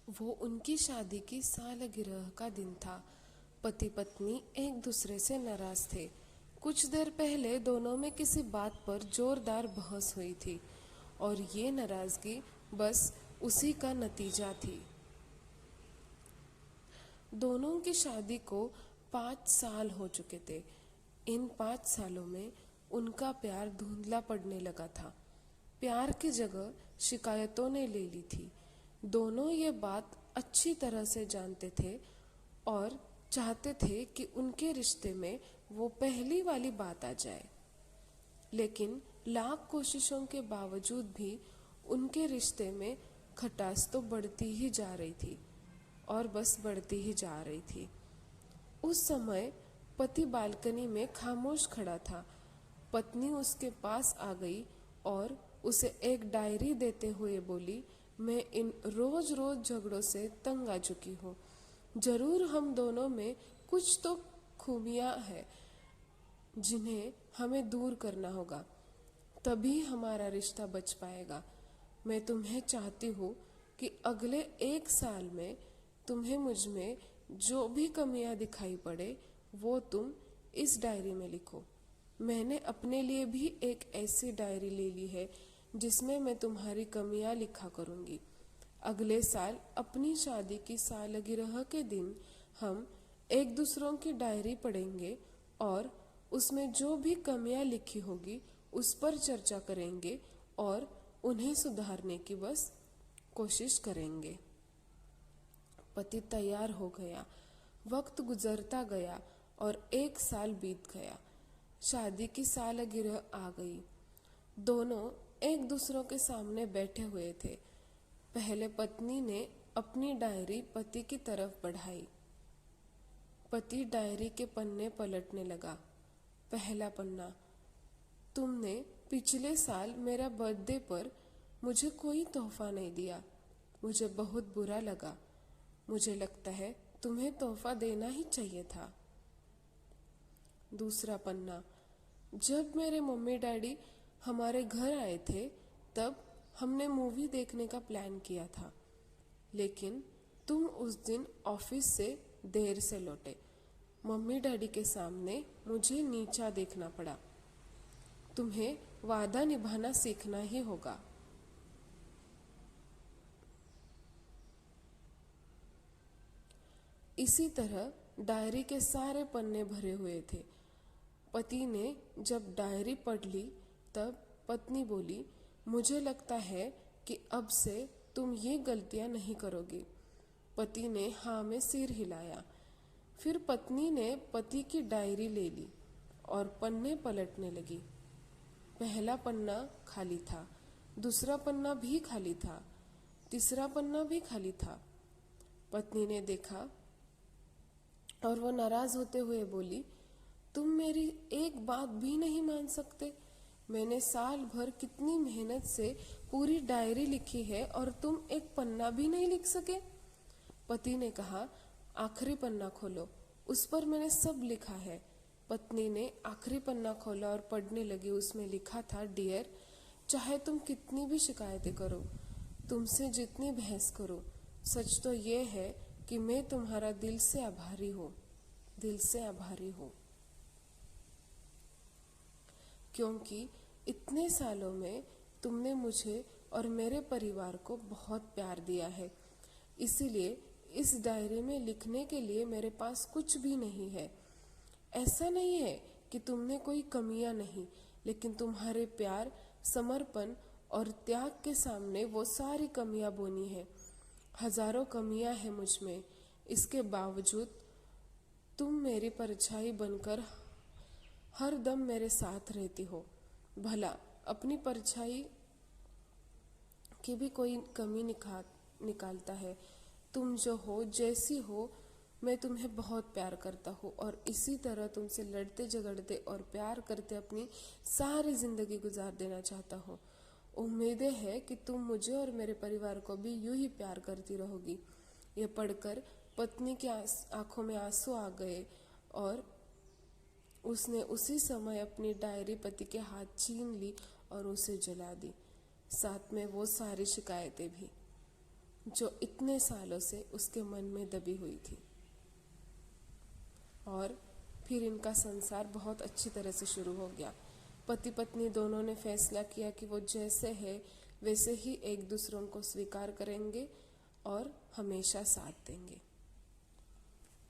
वो उनकी शादी की सालगिरह का दिन था। पति पत्नी एक दूसरे से नाराज थे। कुछ देर पहले दोनों में किसी बात पर जोरदार बहस हुई थी और ये नाराजगी बस उसी का नतीजा थी। दोनों की शादी को 5 साल हो चुके थे। इन 5 सालों में उनका प्यार धुंधला पड़ने लगा था। प्यार की जगह शिकायतों ने ले ली थी। दोनों ये बात अच्छी तरह से जानते थे और चाहते थे कि उनके रिश्ते में वो पहली वाली बात आ जाए। लेकिन लाख कोशिशों के बावजूद भी उनके रिश्ते में खटास तो बढ़ती ही जा रही थी और बस बढ़ती ही जा रही थी। उस समय पति बालकनी में खामोश खड़ा था। पत्नी उसके पास आ गई और उसे एक डायरी देते हुए बोली, मैं इन रोज रोज झगड़ों से तंग आ चुकी हूँ। जरूर हम दोनों में कुछ तो खूबियाँ हैं जिन्हें हमें दूर करना होगा, तभी हमारा रिश्ता बच पाएगा। मैं तुम्हें चाहती हूँ कि अगले 1 साल में तुम्हें मुझ में जो भी कमियां दिखाई पड़े वो तुम इस डायरी में लिखो। मैंने अपने लिए भी एक ऐसी डायरी ले ली है जिसमें मैं तुम्हारी कमियां लिखा करूँगी। अगले साल अपनी शादी की सालगिरह के दिन हम एक दूसरों की डायरी पढ़ेंगे और उसमें जो भी कमियां लिखी होगी उस पर चर्चा करेंगे और उन्हें सुधारने की बस कोशिश करेंगे। पति तैयार हो गया। वक्त गुजरता गया और 1 साल बीत गया। शादी की सालगिरह आ गई। दोनों एक दूसरों के सामने बैठे हुए थे। पहले पत्नी ने अपनी डायरी पति की तरफ बढ़ाई। पति डायरी के पन्ने पलटने लगा। पहला पन्ना, तुमने पिछले साल मेरा बर्थडे पर मुझे कोई तोहफा नहीं दिया। मुझे बहुत बुरा लगा। मुझे लगता है तुम्हें तोहफा देना ही चाहिए था। दूसरा पन्ना, जब मेरे मम्मी डैडी हमारे घर आए थे तब हमने मूवी देखने का प्लान किया था, लेकिन तुम उस दिन ऑफिस से देर से लौटे। मम्मी डैडी के सामने मुझे नीचा देखना पड़ा। तुम्हें वादा निभाना सीखना ही होगा। इसी तरह डायरी के सारे पन्ने भरे हुए थे। पति ने जब डायरी पढ़ ली तब पत्नी बोली, मुझे लगता है कि अब से तुम ये गलतियां नहीं करोगी। पति ने हाँ में सिर हिलाया। फिर पत्नी ने पति की डायरी ले ली और पन्ने पलटने लगी। पहला पन्ना खाली था, दूसरा पन्ना भी खाली था, तीसरा पन्ना भी खाली था। पत्नी ने देखा और वो नाराज होते हुए बोली, तुम मेरी एक बात भी नहीं मान सकते। मैंने साल भर कितनी मेहनत से पूरी डायरी लिखी है और तुम एक पन्ना भी नहीं लिख सके। पति ने कहा, आखिरी पन्ना खोलो, उस पर मैंने सब लिखा है। पत्नी ने आखिरी पन्ना खोला और पढ़ने लगी। उसमें लिखा था, डियर, चाहे तुम कितनी भी शिकायतें करो, तुमसे जितनी बहस करो, सच तो ये है कि मैं तुम्हारा दिल से आभारी हूँ, दिल से आभारी हूँ, क्योंकि इतने सालों में तुमने मुझे और मेरे परिवार को बहुत प्यार दिया है। इसीलिए इस डायरी में लिखने के लिए मेरे पास कुछ भी नहीं है। ऐसा नहीं है कि तुमने कोई कमियां नहीं, लेकिन तुम्हारे प्यार, समर्पण और त्याग के सामने वो सारी कमियां बोनी है। हजारों कमियां हैं मुझ में, इसके बावजूद तुम मेरी परछाई बनकर हर दम मेरे साथ रहती हो। भला अपनी परछाई की भी कोई कमी निकालता है। तुम जो हो, जैसी हो, मैं तुम्हें बहुत प्यार करता हूँ और इसी तरह तुमसे लड़ते झगड़ते और प्यार करते अपनी सारी जिंदगी गुजार देना चाहता हूँ। उम्मीदें है कि तुम मुझे और मेरे परिवार को भी यूं ही प्यार करती रहोगी। यह पढ़कर पत्नी की आंखों में आंसू आ गए और उसने उसी समय अपनी डायरी पति के हाथ छीन ली और उसे जला दी, साथ में वो सारी शिकायतें भी। जो इतने सालों से उसके मन में दबी हुई थी। और फिर इनका संसार बहुत अच्छी तरह से शुरू हो गया। पति पत्नी दोनों ने फैसला किया कि वो जैसे है वैसे ही एक दूसरों को स्वीकार करेंगे और हमेशा साथ देंगे।